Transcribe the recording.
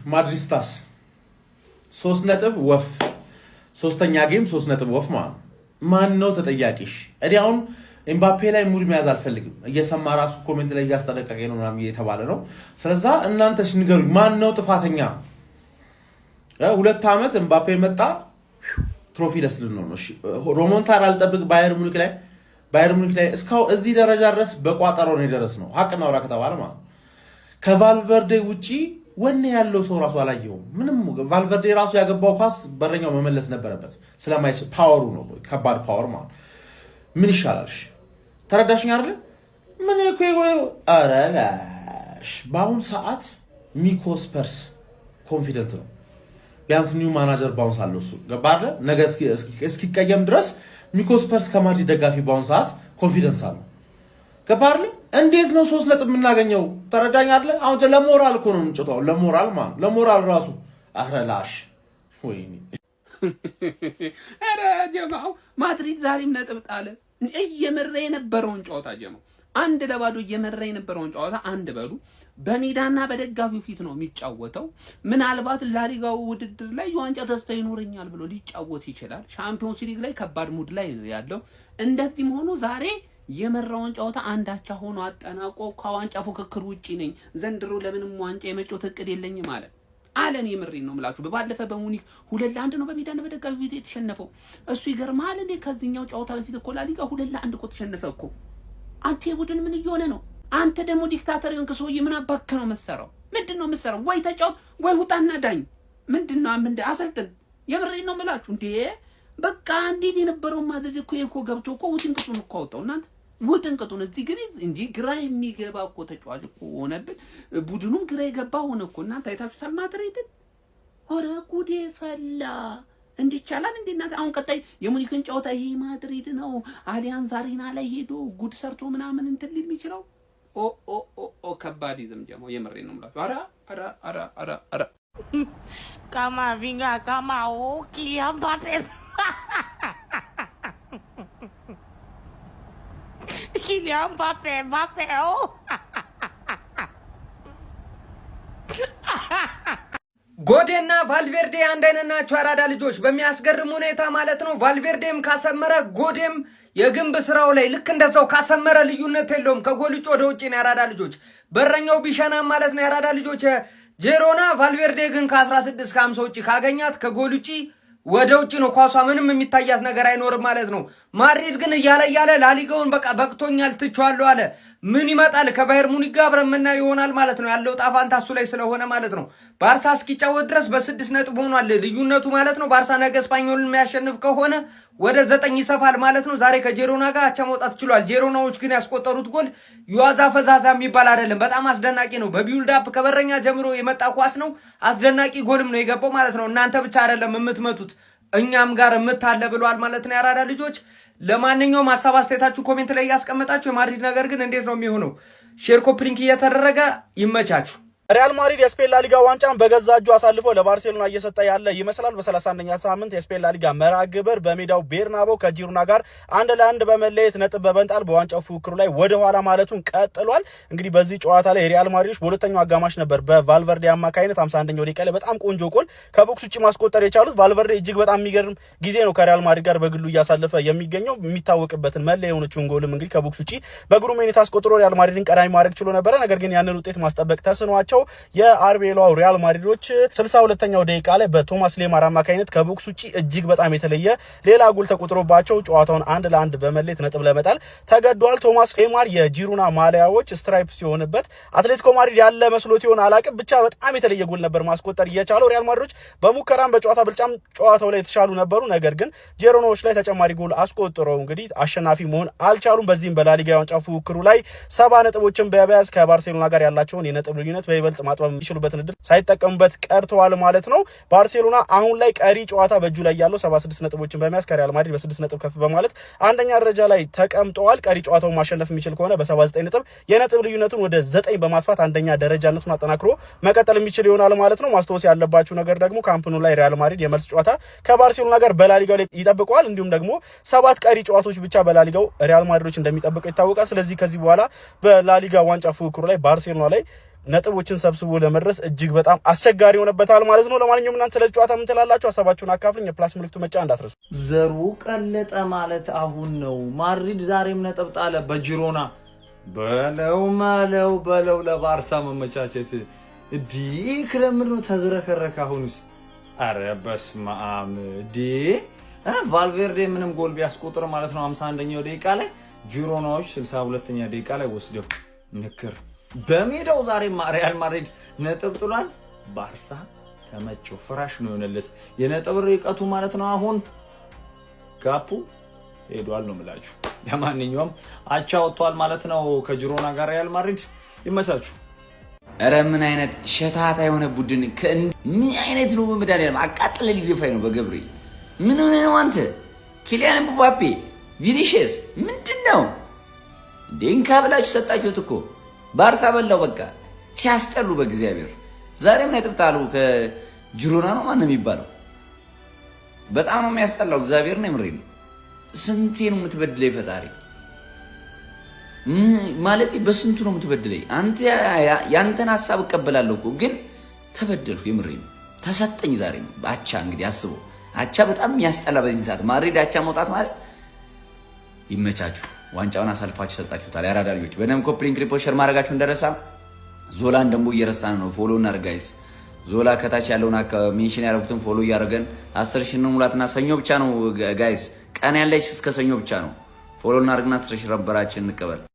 ማድሪስታስ 3 ነጥብ ወፍ ሶስተኛ ጌም 3 ነጥብ ወፍ ማን ነው ተጠያቂሽ? እኔ አሁን ኤምባፔ ላይ ሙድ መያዝ አልፈልግም። እየሰማ ራሱ ኮሜንት ላይ ያስጠነቀቀኝ ነው ምናምን እየተባለ ነው። ስለዛ እናንተሽ ንገሩኝ ማን ነው ጥፋተኛ? 2 ዓመት ኤምባፔ መጣ ትሮፊ ለስልን ነው። እሺ ሮሞንታር አልጠብቅ ባየር ሙኒክ ላይ እስካው እዚህ ደረጃ ድረስ በቋጠሮ ነው የደረስነው። ሀቅና ወራ ከተባለ ማለት ከቫልቨርዴ ውጪ ወኔ ያለው ሰው ራሱ አላየውም። ምንም ቫልቨርዴ ራሱ ያገባው ኳስ በረኛው መመለስ ነበረበት ስለማይችል ፓወሩ ነው ከባድ ፓወር ማለት ምን ይሻላልሽ? ተረዳሽኝ አይደል? ምን እኮ አረጋሽ ባውን ሰዓት ሚኮስ ፐርስ ኮንፊደንት ነው። ቢያንስ ኒው ማናጀር ባውን ሳለው እሱ ገባለ ነገ እስኪቀየም ድረስ ሚኮስ ፐርስ ከማድሪድ ደጋፊ ባውን ሰዓት ኮንፊደንስ አለው። ገባለ እንዴት ነው 3 ነጥብ የምናገኘው? ተረዳኝ አይደል? አሁን ለሞራል እኮ ነው እንጭጣው ለሞራል ማለት ለሞራል ራሱ አረላሽ ወይኔ አረ ጀማው ማድሪድ ዛሬም ነጥብ ጣለ። እየመራ የነበረውን ጨዋታ ጀማው 1-0 እየመራ የነበረውን ጨዋታ 1 በሉ በሜዳና በደጋፊው ፊት ነው የሚጫወተው። ምናልባት ላሊጋው ውድድር ላይ የዋንጫ ተስፋ ይኖርኛል ብሎ ሊጫወት ይችላል። ሻምፒዮንስ ሊግ ላይ ከባድ ሙድ ላይ ነው ያለው። እንደዚህም ሆኖ ዛሬ የመራውን ጨዋታ አንዳቻ ሆኖ አጠናቆ ከዋንጫ ፉክክር ውጪ ነኝ ዘንድሮ ለምንም ዋንጫ የመጫወት እቅድ የለኝም ማለት አለን። የምሬን ነው የምላችሁ። በባለፈ በሙኒክ 2-1 ነው በሜዳና በደጋፊው ፊት የተሸነፈው። እሱ ይገርማል እንዴ ከዚህኛው ጨዋታ በፊት እኮ ላሊጋ 2-1 እኮ ተሸነፈ እኮ። አንተ የቡድን ምን እየሆነ ነው? አንተ ደግሞ ዲክታተር የሆንክ ሰውዬ ምን አባክ ነው መሰራው? ምንድነው መሰራው? ወይ ተጫወት ወይ ውጣና ዳኝ። ምንድነው አሰልጥን። የምሬን ነው የምላችሁ እንዴ በቃ እንዴት የነበረው ማድረግ እኮ ገብቶ እኮ ውጥንቅጡን እኮ አወጣው። እናንተ ውጥንቅጡን እዚህ ግን እንጂ ግራ የሚገባ እኮ ተጫዋች እኮ ሆነብን። ቡድኑም ግራ የገባ ሆነ እኮ። እናንተ አይታችሁታል ማድሪድን። ኧረ ጉዴ ፈላ። እንዲቻላል እንዴ እናንተ? አሁን ቀጣይ የሙኒክን ጨዋታ ይሄ ማድሪድ ነው አሊያንዝ አሬና ላይ ሄዶ ጉድ ሰርቶ ምናምን እንትን ሊል የሚችለው ከባድ ይዘም ጀማው የምሬን ነው የምላችሁ። አራ ካማ ቪንጋ ካማ ኪያምባፔ Kylian Mbappé ጎዴና ቫልቬርዴ አንድ አይነት ናቸው። አራዳ ልጆች በሚያስገርም ሁኔታ ማለት ነው። ቫልቬርዴም ካሰመረ ጎዴም የግንብ ስራው ላይ ልክ እንደዛው ካሰመረ ልዩነት የለውም። ከጎል ውጭ ወደ ውጭ ነው ያራዳ ልጆች። በረኛው ቢሸና ማለት ነው ያራዳ ልጆች ጄሮና። ቫልቬርዴ ግን ከ16 ከ50 ውጭ ካገኛት ከጎል ውጭ ወደ ውጭ ነው ኳሷ። ምንም የሚታያት ነገር አይኖርም ማለት ነው። ማድሪድ ግን እያለ ላሊጋውን በቃ በቅቶኛል ትቼዋለሁ አለ። ምን ይመጣል ከባየር ሙኒክ ጋር አብረን የምናየው ይሆናል ማለት ነው። ያለው ጣፋንታ እሱ ላይ ስለሆነ ማለት ነው። ባርሳ እስኪጫወት ድረስ በ6 ነጥብ ሆኗል ልዩነቱ ማለት ነው። ባርሳ ነገ ስፓኞልን የሚያሸንፍ ከሆነ ወደ 9 ይሰፋል ማለት ነው። ዛሬ ከጄሮና ጋር አቻ መውጣት ችሏል። ጄሮናዎች ግን ያስቆጠሩት ጎል ይዋዛ ፈዛዛ የሚባል አይደለም። በጣም አስደናቂ ነው። በቢልድ አፕ ከበረኛ ጀምሮ የመጣ ኳስ ነው። አስደናቂ ጎልም ነው የገባው ማለት ነው። እናንተ ብቻ አይደለም የምትመቱት እኛም ጋር የምታለ ብሏል ማለት ነው ያራዳ ልጆች። ለማንኛውም ሐሳብ አስተያየታችሁ ኮሜንት ላይ ያስቀመጣችሁ። የማድሪድ ነገር ግን እንዴት ነው የሚሆነው? ሼር ኮፒ ሊንክ እየተደረገ ይመቻችሁ። ሪያል ማድሪድ የስፔን ላሊጋ ዋንጫን በገዛ እጁ አሳልፎ ለባርሴሎና እየሰጠ ያለ ይመስላል። በ31ኛ ሳምንት የስፔን ላሊጋ መርሃ ግብር በሜዳው ቤርናባው ከጂሩና ጋር 1-1 በመለየት ነጥብ በመንጣል በዋንጫው ፉክክሩ ላይ ወደ ኋላ ማለቱን ቀጥሏል። እንግዲህ በዚህ ጨዋታ ላይ ሪያል ማድሪዶች በሁለተኛው አጋማሽ ነበር በቫልቨርዴ አማካይነት 51ኛው ደቂቃ ላይ በጣም ቆንጆ ጎል ከቦክስ ውጪ ማስቆጠር የቻሉት። ቫልቨርዴ እጅግ በጣም የሚገርም ጊዜ ነው ከሪያል ማድሪድ ጋር በግሉ እያሳለፈ የሚገኘው። የሚታወቅበትን መለያ የሆነችውን ጎልም እንግዲህ ከቦክስ ውጪ በግሩ ሜኔት አስቆጥሮ ሪያል ማድሪድን ቀዳሚ ማድረግ ችሎ ነበረ። ነገር ግን ያንን ውጤት ማስጠበቅ ተስኗቸው የአርቤላው ሪያል ማድሪዶች 62ኛው ደቂቃ ላይ በቶማስ ሌማር አማካይነት ከቦክስ ውጪ እጅግ በጣም የተለየ ሌላ ጎል ተቆጥሮባቸው ጨዋታውን 1-1 በመለየት ነጥብ ለመጣል ተገዷል። ቶማስ ሌማር የጂሩና ማሊያዎች ስትራይፕ ሲሆንበት አትሌቲኮ ማድሪድ ያለ መስሎት ይሆን አላቅም፣ ብቻ በጣም የተለየ ጎል ነበር ማስቆጠር እየቻለው። ሪያል ማድሪዶች በሙከራም በጨዋታ ብልጫም ጨዋታው ላይ የተሻሉ ነበሩ። ነገር ግን ጄሮናዎች ላይ ተጨማሪ ጎል አስቆጥረው እንግዲህ አሸናፊ መሆን አልቻሉም። በዚህም በላሊጋ ዋንጫ ፉክክሩ ላይ 70 ነጥቦችን በመያዝ ከባርሴሎና ጋር ያላቸውን የነጥብ ልዩነት በይበልጥ ማጥበብ የሚችሉበትን እድል ሳይጠቀሙበት ቀርተዋል ማለት ነው። ባርሴሎና አሁን ላይ ቀሪ ጨዋታ በእጁ ላይ ያለው 76 ነጥቦችን በመያዝ ከሪያል ማድሪድ በ6 ነጥብ ከፍ በማለት አንደኛ ደረጃ ላይ ተቀምጠዋል። ቀሪ ጨዋታውን ማሸነፍ የሚችል ከሆነ በ79 ነጥብ የነጥብ ልዩነቱን ወደ 9 በማስፋት አንደኛ ደረጃነቱን አጠናክሮ መቀጠል የሚችል ይሆናል ማለት ነው። ማስተዋወስ ያለባችሁ ነገር ደግሞ ካምፕኑ ላይ ሪያል ማድሪድ የመልስ ጨዋታ ከባርሴሎና ጋር በላሊጋው ላይ ይጠብቀዋል። እንዲሁም ደግሞ 7 ቀሪ ጨዋታዎች ብቻ በላሊጋው ሪያል ማድሪዶች እንደሚጠብቀው ይታወቃል። ስለዚህ ከዚህ በኋላ በላሊጋ ዋንጫ ፉክክሩ ላይ ባርሴሎና ላይ ነጥቦችን ሰብስቦ ለመድረስ እጅግ በጣም አስቸጋሪ ሆነበታል ማለት ነው። ለማንኛውም እናንተ ስለዚህ ጨዋታ ምን ትላላችሁ? ሀሳባችሁን አካፍሉኝ። የፕላስ ምልክቱ መጫን እንዳትረሱ። ዘሩ ቀለጠ ማለት አሁን ነው። ማድሪድ ዛሬም ነጥብ ጣለ በጂሮና። በለው ለባርሳ መመቻቸት ዲ ክለብ ምንድን ነው ተዝረከረከ አሁንስ? አረ በስመ አብ ዲ ቫልቬርዴ ምንም ጎል ቢያስቆጥር ማለት ነው 51ኛው ደቂቃ ላይ ጂሮናዎች 62ኛ ደቂቃ ላይ ወስደው ንክር በሜዳው ዛሬ ሪያል ማድሪድ ነጥብ ጥሏል። ባርሳ ተመቸው ፍራሽ ነው የሆነለት የነጥብ ርቀቱ ማለት ነው። አሁን ጋፑ ሄዷል ነው የምላችሁ። ለማንኛውም አቻ ወጥቷል ማለት ነው ከጂሮና ጋር ሪያል ማድሪድ። ይመቻችሁ። ኧረ ምን አይነት ሸታታ የሆነ ቡድን ምን አይነት ነው? በመድኃኒዓለም አቃጥለ ሊደፋኝ ነው በገብርኤል። ምን ሆነ ነው አንተ? ኪሊያን ምባፔ፣ ቪኒሺየስ ምንድነው? ዴንካ ብላችሁ ሰጣችሁት እኮ ባርሳ በላው። በቃ ሲያስጠሉ በእግዚአብሔር። ዛሬም ነጥብ ጣሉ ከጂሮና ነው ማን ነው የሚባለው? በጣም ነው የሚያስጠላው። እግዚአብሔር ነው የምሬን። ስንቴ ነው የምትበድለኝ ፈጣሪ? ማለት በስንቱ ነው የምትበድለኝ አንተ? ያንተን ሐሳብ እቀበላለሁ እኮ ግን ተበደልኩ። የምሬን ተሰጠኝ ዛሬም አቻ። እንግዲህ አስበው አቻ በጣም የሚያስጠላ በዚህ ሰዓት ማድሪድ አቻ መውጣት ማለት። ይመቻችሁ። ዋንጫውን አሳልፋችሁ ሰጣችሁታል ያራዳ ልጆች። በደም ኮፕሊንግ ሪፖርት ሸር ማድረጋችሁ እንደረሳ። ዞላን ደግሞ እየረሳን ነው። ፎሎ እናድርግ ጋይስ። ዞላ ከታች ያለውን ሜንሽን ያደረጉትን ፎሎ እያደረገን 10,000 ነው ሙላትና ሰኞ ብቻ ነው ጋይስ። ቀን ያለች እስከ ሰኞ ብቻ ነው። ፎሎ እናድርግና 10,000 ረበራችን እንቀበል።